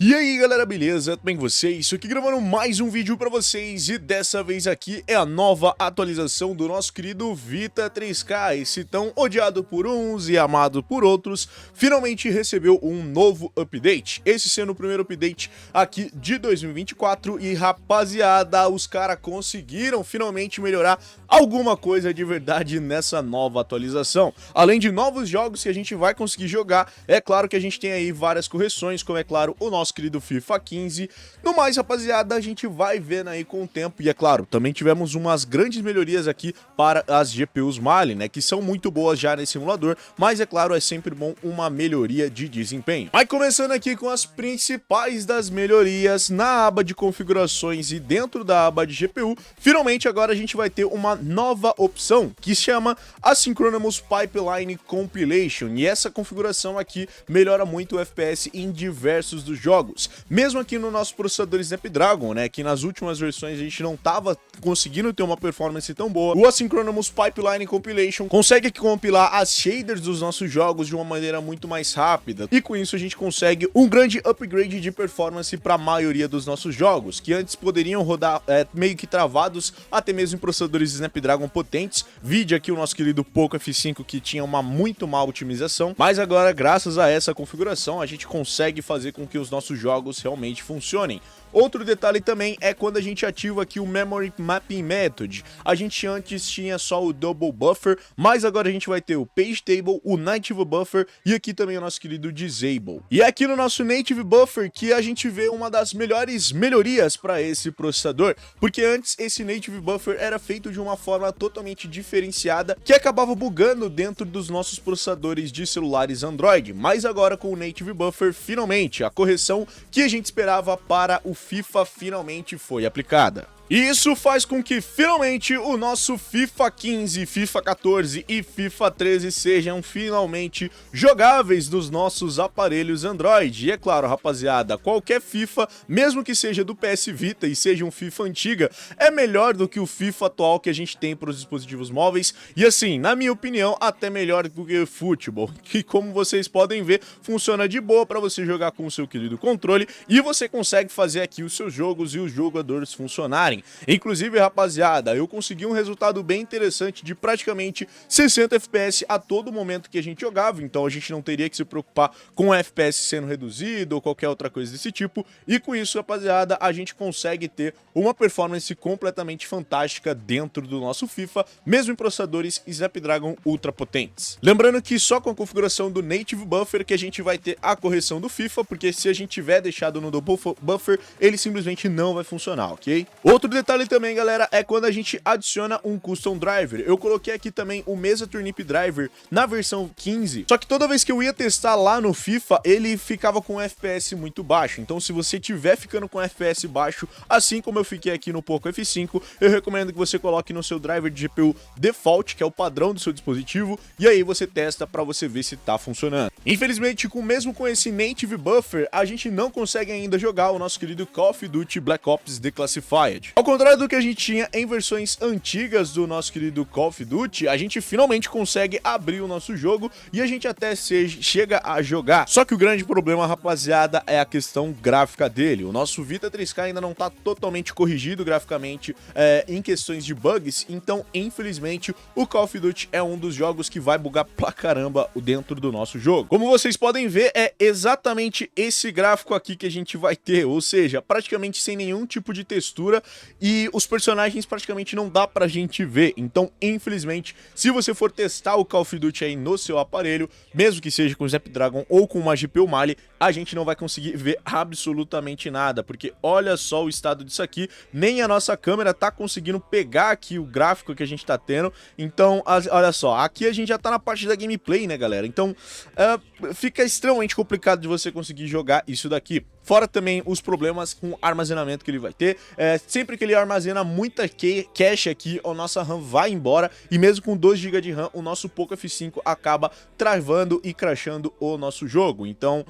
E aí galera, beleza? Tudo bem com vocês? Estou aqui gravando mais um vídeo pra vocês e dessa vez aqui é a nova atualização do nosso querido Vita 3K, esse tão odiado por uns e amado por outros, finalmente recebeu um novo update, esse sendo o primeiro update aqui de 2024 e rapaziada, os caras conseguiram finalmente melhorar alguma coisa de verdade nessa nova atualização. Além de novos jogos que a gente vai conseguir jogar, é claro que a gente tem aí várias correções, como é claro o nosso querido FIFA 15. No mais, rapaziada, a gente vai vendo aí com o tempo. E é claro, também tivemos umas grandes melhorias aqui para as GPUs Mali, né? Que são muito boas já nesse simulador. Mas é claro, é sempre bom uma melhoria de desempenho. Mas começando aqui com as principais das melhorias na aba de configurações e dentro da aba de GPU, finalmente agora a gente vai ter uma nova opção que se chama Asynchronous Pipeline Compilation. E essa configuração aqui melhora muito o FPS em diversos dos jogos. Mesmo aqui no nosso processador Snapdragon, né, que nas últimas versões a gente não tava conseguindo ter uma performance tão boa, o Asynchronous Pipeline Compilation consegue aqui compilar as shaders dos nossos jogos de uma maneira muito mais rápida, e com isso a gente consegue um grande upgrade de performance para a maioria dos nossos jogos, que antes poderiam rodar meio que travados, até mesmo em processadores Snapdragon potentes, vide aqui o nosso querido Poco F5 que tinha uma muito má otimização, mas agora graças a essa configuração a gente consegue fazer com que os nossos jogos realmente funcionem. Outro detalhe também é quando a gente ativa aqui o Memory Mapping Method. A gente antes tinha só o Double Buffer, mas agora a gente vai ter o Page Table, o Native Buffer e aqui também o nosso querido Disable. E é aqui no nosso Native Buffer que a gente vê uma das melhores melhorias para esse processador, porque antes esse Native Buffer era feito de uma forma totalmente diferenciada que acabava bugando dentro dos nossos processadores de celulares Android, mas agora com o Native Buffer, finalmente, a correção que a gente esperava para o FIFA finalmente foi aplicada. E isso faz com que finalmente o nosso FIFA 15, FIFA 14 e FIFA 13 sejam finalmente jogáveis nos nossos aparelhos Android. E é claro, rapaziada, qualquer FIFA, mesmo que seja do PS Vita e seja um FIFA antiga, é melhor do que o FIFA atual que a gente tem para os dispositivos móveis. E assim, na minha opinião, até melhor do que o futebol, que como vocês podem ver, funciona de boa para você jogar com o seu querido controle e você consegue fazer aqui os seus jogos e os jogadores funcionarem. Inclusive, rapaziada, eu consegui um resultado bem interessante de praticamente 60 FPS a todo momento que a gente jogava, então a gente não teria que se preocupar com o FPS sendo reduzido ou qualquer outra coisa desse tipo, e com isso, rapaziada, a gente consegue ter uma performance completamente fantástica dentro do nosso FIFA, mesmo em processadores Snapdragon ultra potentes. Lembrando que só com a configuração do Native Buffer que a gente vai ter a correção do FIFA, porque se a gente tiver deixado no Double Buffer, ele simplesmente não vai funcionar, ok? Outro detalhe também, galera, é quando a gente adiciona um Custom Driver. Eu coloquei aqui também o Mesa Turnip Driver na versão 15, só que toda vez que eu ia testar lá no FIFA, ele ficava com um FPS muito baixo. Então se você tiver ficando com FPS baixo, assim como eu fiquei aqui no Poco F5, eu recomendo que você coloque no seu driver de GPU default, que é o padrão do seu dispositivo, e aí você testa para você ver se tá funcionando. Infelizmente, mesmo com esse Native Buffer, a gente não consegue ainda jogar o nosso querido Call of Duty Black Ops Declassified. Ao contrário do que a gente tinha em versões antigas do nosso querido Call of Duty, a gente finalmente consegue abrir o nosso jogo e a gente até chega a jogar. Só que o grande problema, rapaziada, é a questão gráfica dele. O nosso Vita 3K ainda não tá totalmente corrigido graficamente em questões de bugs, então infelizmente o Call of Duty é um dos jogos que vai bugar pra caramba dentro do nosso jogo. Como vocês podem ver, é exatamente esse gráfico aqui que a gente vai ter, ou seja, praticamente sem nenhum tipo de textura, e os personagens praticamente não dá pra gente ver. Então, infelizmente, se você for testar o Call of Duty aí no seu aparelho, mesmo que seja com o Snapdragon ou com uma GPU Mali, a gente não vai conseguir ver absolutamente nada, porque olha só o estado disso aqui, nem a nossa câmera tá conseguindo pegar aqui o gráfico que a gente tá tendo. Então, olha só, aqui a gente já tá na parte da gameplay, né, galera? Então, fica extremamente complicado de você conseguir jogar isso daqui. Fora também os problemas com armazenamento que ele vai ter. Sempre que ele armazena muita cache aqui, a nossa RAM vai embora. E mesmo com 2 GB de RAM, o nosso Poco F5 acaba travando e crashando o nosso jogo. Então,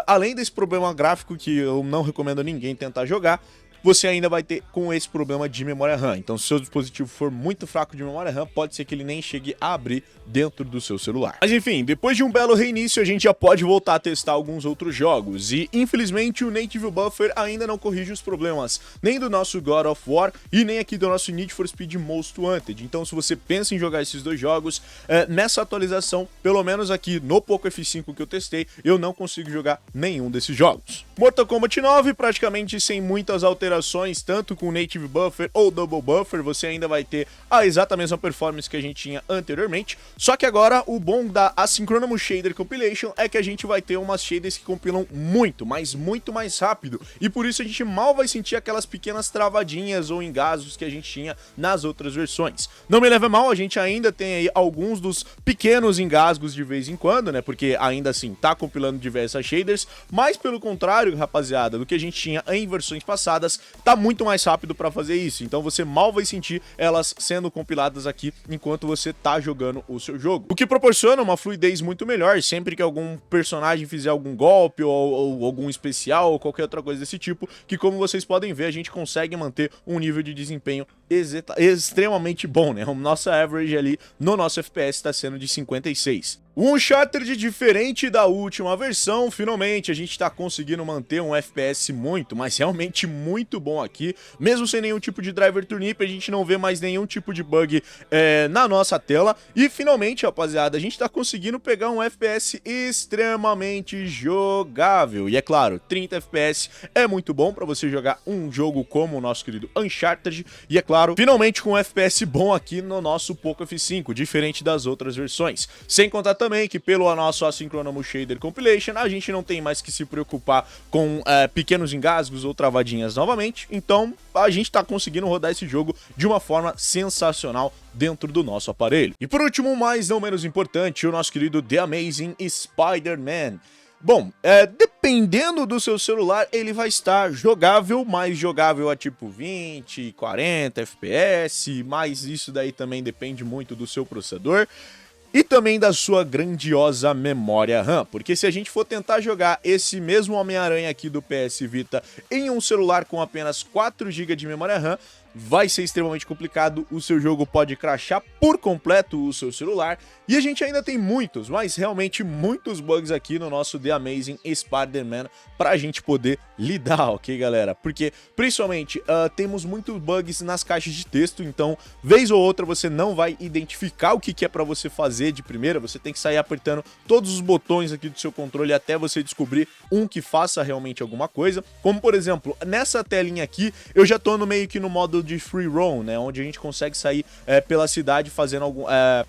além desse problema gráfico que eu não recomendo a ninguém tentar jogar, você ainda vai ter com esse problema de memória RAM. Então, se o seu dispositivo for muito fraco de memória RAM, pode ser que ele nem chegue a abrir dentro do seu celular. Mas enfim, depois de um belo reinício, a gente já pode voltar a testar alguns outros jogos. E, infelizmente, o Native Buffer ainda não corrige os problemas, nem do nosso God of War e nem aqui do nosso Need for Speed Most Wanted. Então, se você pensa em jogar esses dois jogos, nessa atualização, pelo menos aqui no Poco F5 que eu testei, eu não consigo jogar nenhum desses jogos. Mortal Kombat 9, praticamente sem muitas alterações, tanto com Native Buffer ou Double Buffer, você ainda vai ter a exata mesma performance que a gente tinha anteriormente, só que agora o bom da Asynchronous Shader Compilation é que a gente vai ter umas shaders que compilam muito, mas muito mais rápido, e por isso a gente mal vai sentir aquelas pequenas travadinhas ou engasgos que a gente tinha nas outras versões. Não me leve a mal, a gente ainda tem aí alguns dos pequenos engasgos de vez em quando, né, porque ainda assim tá compilando diversas shaders, mas pelo contrário, rapaziada, do que a gente tinha em versões passadas, tá muito mais rápido para fazer isso, então você mal vai sentir elas sendo compiladas aqui enquanto você tá jogando o seu jogo, o que proporciona uma fluidez muito melhor sempre que algum personagem fizer algum golpe ou algum especial ou qualquer outra coisa desse tipo, que como vocês podem ver, a gente consegue manter um nível de desempenho extremamente bom, né? O nosso average ali no nosso FPS está sendo de 56. Um Uncharted diferente da última versão, finalmente a gente está conseguindo manter um FPS muito, mas realmente muito bom aqui, mesmo sem nenhum tipo de driver turnip, a gente não vê mais nenhum tipo de bug na nossa tela, e finalmente, rapaziada, a gente está conseguindo pegar um FPS extremamente jogável, e é claro, 30 FPS é muito bom para você jogar um jogo como o nosso querido Uncharted, e é claro, finalmente com um FPS bom aqui no nosso Poco F5, diferente das outras versões, sem contar também que pelo nosso Asynchronous Shader Compilation a gente não tem mais que se preocupar com pequenos engasgos ou travadinhas novamente, então a gente tá conseguindo rodar esse jogo de uma forma sensacional dentro do nosso aparelho. E por último, mas não menos importante, o nosso querido The Amazing Spider-Man. Bom, dependendo do seu celular, ele vai estar jogável, mais jogável a tipo 20, 40 FPS, mas isso daí também depende muito do seu processador e também da sua grandiosa memória RAM, porque se a gente for tentar jogar esse mesmo Homem-Aranha aqui do PS Vita em um celular com apenas 4 GB de memória RAM, vai ser extremamente complicado, o seu jogo pode crashar por completo o seu celular, e a gente ainda tem muitos, mas realmente muitos bugs aqui no nosso The Amazing Spider-Man pra gente poder lidar, ok, galera? Porque, principalmente, temos muitos bugs nas caixas de texto, então, vez ou outra, você não vai identificar o que é pra você fazer de primeira, você tem que sair apertando todos os botões aqui do seu controle até você descobrir um que faça realmente alguma coisa, como, por exemplo, nessa telinha aqui, eu já tô meio que no modo de free roam, né, onde a gente consegue sair pela cidade fazendo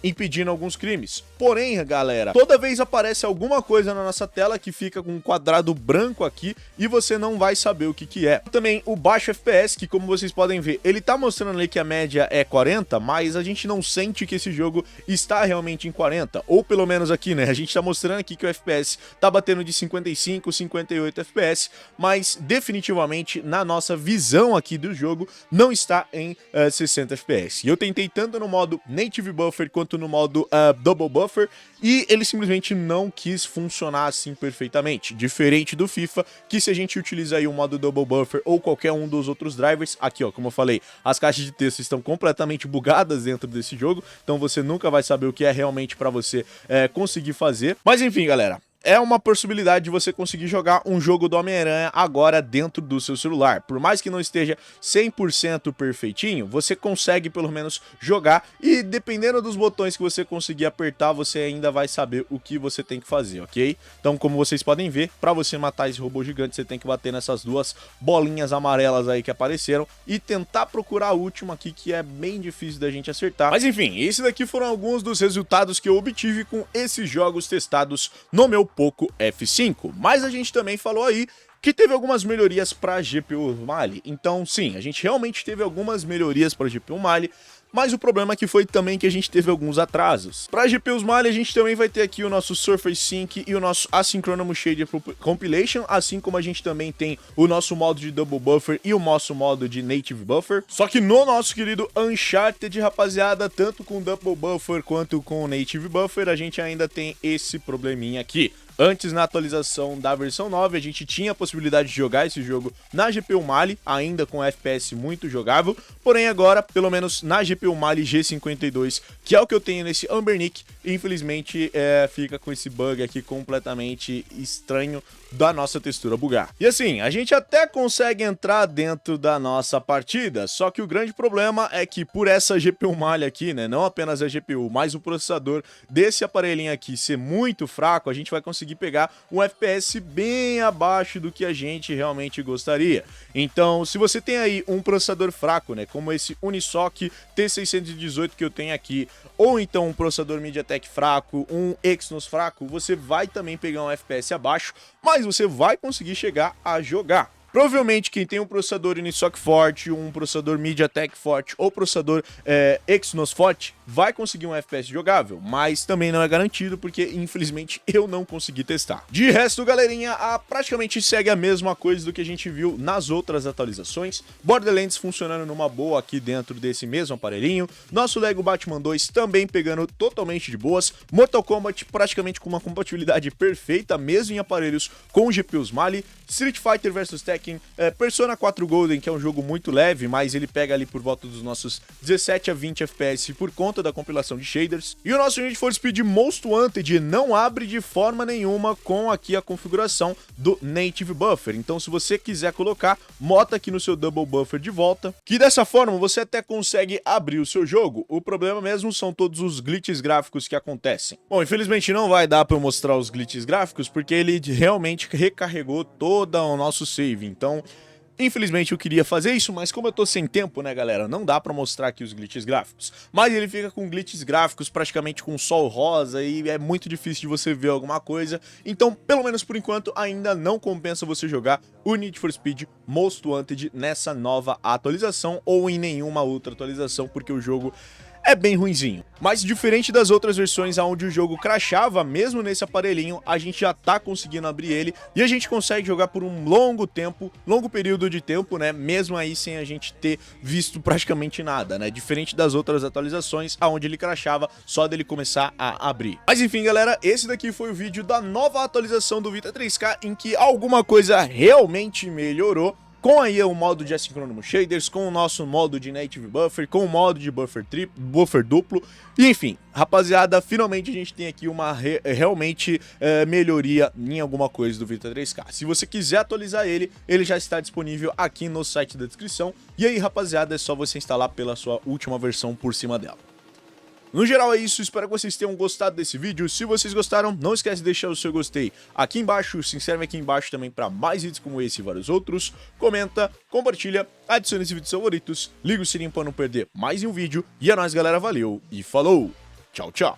impedindo alguns crimes. Porém, galera, toda vez aparece alguma coisa na nossa tela que fica com um quadrado branco aqui e você não vai saber o que é. Também o baixo FPS, que como vocês podem ver, ele tá mostrando ali que a média é 40, mas a gente não sente que esse jogo está realmente em 40, ou pelo menos aqui, né, a gente tá mostrando aqui que o FPS tá batendo de 55, 58 FPS, mas definitivamente na nossa visão aqui do jogo não está em 60 FPS. E eu tentei tanto no modo Native Buffer quanto no modo Double Buffer e ele simplesmente não quis funcionar assim perfeitamente. Diferente do FIFA, que se a gente utiliza aí o modo Double Buffer ou qualquer um dos outros drivers, aqui ó, como eu falei, as caixas de texto estão completamente bugadas dentro desse jogo, então você nunca vai saber o que é realmente para você conseguir fazer. Mas enfim, galera, é uma possibilidade de você conseguir jogar um jogo do Homem-Aranha agora dentro do seu celular. Por mais que não esteja 100% perfeitinho, você consegue pelo menos jogar e dependendo dos botões que você conseguir apertar, você ainda vai saber o que você tem que fazer, ok? Então, como vocês podem ver, para você matar esse robô gigante, você tem que bater nessas duas bolinhas amarelas aí que apareceram e tentar procurar a última aqui, que é bem difícil da gente acertar. Mas enfim, esses daqui foram alguns dos resultados que eu obtive com esses jogos testados no meu Poco F5, mas a gente também falou aí que teve algumas melhorias para GPU Mali. Então sim, a gente realmente teve algumas melhorias para GPU Mali, mas o problema aqui foi também que a gente teve alguns atrasos. Para GPUs Mali, a gente também vai ter aqui o nosso Surface Sync e o nosso Asynchronous Shader Compilation, assim como a gente também tem o nosso modo de Double Buffer e o nosso modo de Native Buffer. Só que no nosso querido Uncharted, rapaziada, tanto com Double Buffer quanto com Native Buffer, a gente ainda tem esse probleminha aqui. Antes, na atualização da versão 9, a gente tinha a possibilidade de jogar esse jogo na GPU Mali, ainda com FPS muito jogável, porém agora, pelo menos na GPU Mali G52, que é o que eu tenho nesse Ambernic, infelizmente fica com esse bug aqui completamente estranho da nossa textura bugar. E assim, a gente até consegue entrar dentro da nossa partida, só que o grande problema é que por essa GPU Mali aqui, né, não apenas a GPU, mas o processador desse aparelhinho aqui ser muito fraco, a gente vai conseguir pegar um FPS bem abaixo do que a gente realmente gostaria. Então, se você tem aí um processador fraco, né, como esse Unisoc T618 que eu tenho aqui, ou então um processador MediaTek fraco, um Exynos fraco, você vai também pegar um FPS abaixo, mas você vai conseguir chegar a jogar. Provavelmente quem tem um processador Unisoc forte, um processador MediaTek forte ou processador Exynos forte vai conseguir um FPS jogável, mas também não é garantido porque infelizmente eu não consegui testar. De resto, galerinha, praticamente segue a mesma coisa do que a gente viu nas outras atualizações. Borderlands funcionando numa boa aqui dentro desse mesmo aparelhinho. Nosso Lego Batman 2 também pegando totalmente de boas. Mortal Kombat praticamente com uma compatibilidade perfeita, mesmo em aparelhos com GPUs Mali. Street Fighter vs Tekken, Persona 4 Golden, que é um jogo muito leve, mas ele pega ali por volta dos nossos 17 a 20 FPS por conta da compilação de shaders. E o nosso Need for Speed Most Wanted não abre de forma nenhuma com aqui a configuração do Native Buffer. Então, se você quiser colocar, bota aqui no seu Double Buffer de volta, que dessa forma você até consegue abrir o seu jogo. O problema mesmo são todos os glitches gráficos que acontecem. Bom, infelizmente não vai dar para eu mostrar os glitches gráficos, porque ele realmente recarregou todo o nosso save. Então, infelizmente eu queria fazer isso, mas como eu tô sem tempo, né, galera, não dá pra mostrar aqui os glitches gráficos. Mas ele fica com glitches gráficos praticamente com sol rosa e é muito difícil de você ver alguma coisa. Então, pelo menos por enquanto, ainda não compensa você jogar o Need for Speed Most Wanted nessa nova atualização ou em nenhuma outra atualização, porque o jogo é bem ruinzinho. Mas diferente das outras versões onde o jogo crashava, mesmo nesse aparelhinho, a gente já tá conseguindo abrir ele e a gente consegue jogar por um longo período de tempo, né? Mesmo aí sem a gente ter visto praticamente nada, né? Diferente das outras atualizações onde ele crashava só dele começar a abrir. Mas enfim, galera, esse daqui foi o vídeo da nova atualização do Vita 3K em que alguma coisa realmente melhorou, com aí o modo de Asynchronous Shaders, com o nosso modo de Native Buffer, com o modo de Buffer duplo, e enfim, rapaziada, finalmente a gente tem aqui uma realmente melhoria em alguma coisa do Vita 3K. Se você quiser atualizar ele, ele já está disponível aqui no site da descrição, e aí, rapaziada, é só você instalar pela sua última versão por cima dela. No geral é isso, espero que vocês tenham gostado desse vídeo. Se vocês gostaram, não esquece de deixar o seu gostei aqui embaixo, se inscreve aqui embaixo também para mais vídeos como esse e vários outros. Comenta, compartilha, adicione esse vídeo aos favoritos, liga o sininho para não perder mais um vídeo. E é nóis, galera, valeu e falou! Tchau, tchau!